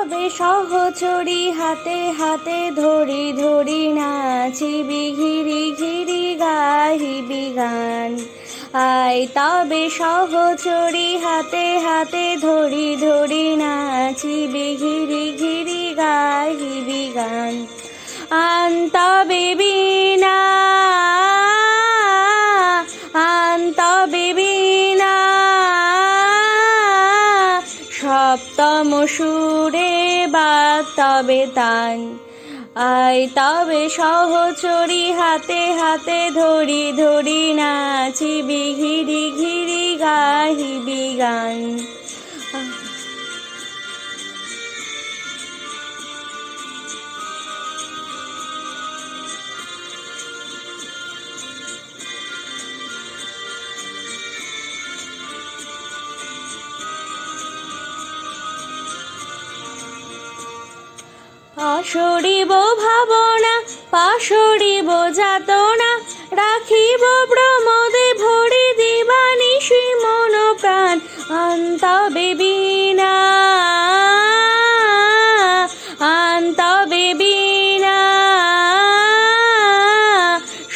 তবে সহচরী হাতে হাতে ধরি ধরি নাচিবি ঘিরি ঘিরি গাহিবি গান। আয় তবে সহচরী হাতে হাতে ধরি ধরি নাচিবি ঘিরি ঘিরি গাহিবি গান। আন তবে বীণা আন তবে বীণা সপ্তম সুরে বাদ তবে তান। আয় তবে সহচরী হাতে হাতে ধরি ধরি নাচিবি ঘিরি ঘিরি গাহিবি গান। আসরিব ভাবনা পাশরিব যাতনা, রাখিব প্রমোদে ভরি দিবানিশি মন প্রাণ। আন তবে বীণা আন তবে বীণা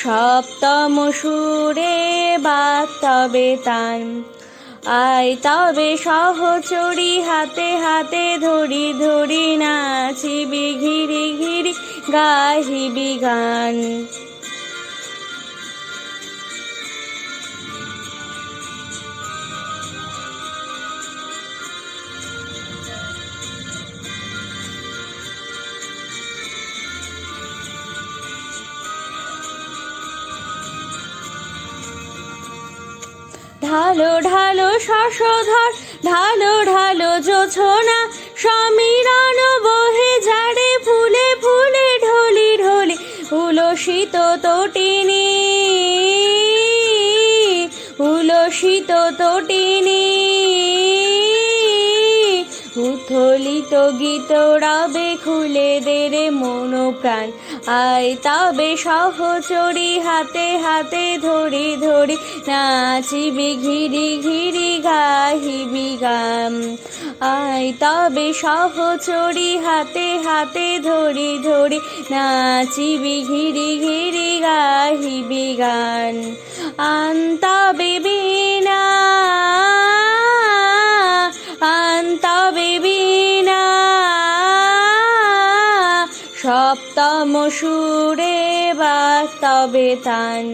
সপ্তম সুরে বাদ তবে তান। আয় তবে সহচরী হাতে হাতে ধরি ধরি নাচিবি ঘিরি ঘিরি গাহিবি গান। ঢালো ঢালো শশধর ঢালো ঢালো জোছনা, সমীরণ বহে ঝাড়ে ফুলে ফুলে ঢলি ঢলি। উলসিত তটিনী উলসিত তটিনী উথলিত গীত রবে খুলে দেরে মন প্রাণ। আয় তবে সহচরী হাতে হাতে ধরি ধরি নাচিবি ঘিরি ঘিরি গাহিবি গান। আয় তবে সহচরী হাতে হাতে ধরি ধরি নাচিবি ঘিরি ঘিরি গাহিবি গান। আন তবে বীণা আন তবে বীণা সপ্তম সুরে বাদ তবে তান।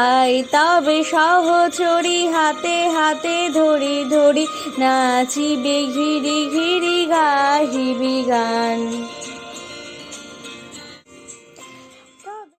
আয় তবে সহচরী হাতে হাতে ধরি ধরি নাচিবি ঘিরি ঘিরি গাহিবি গান।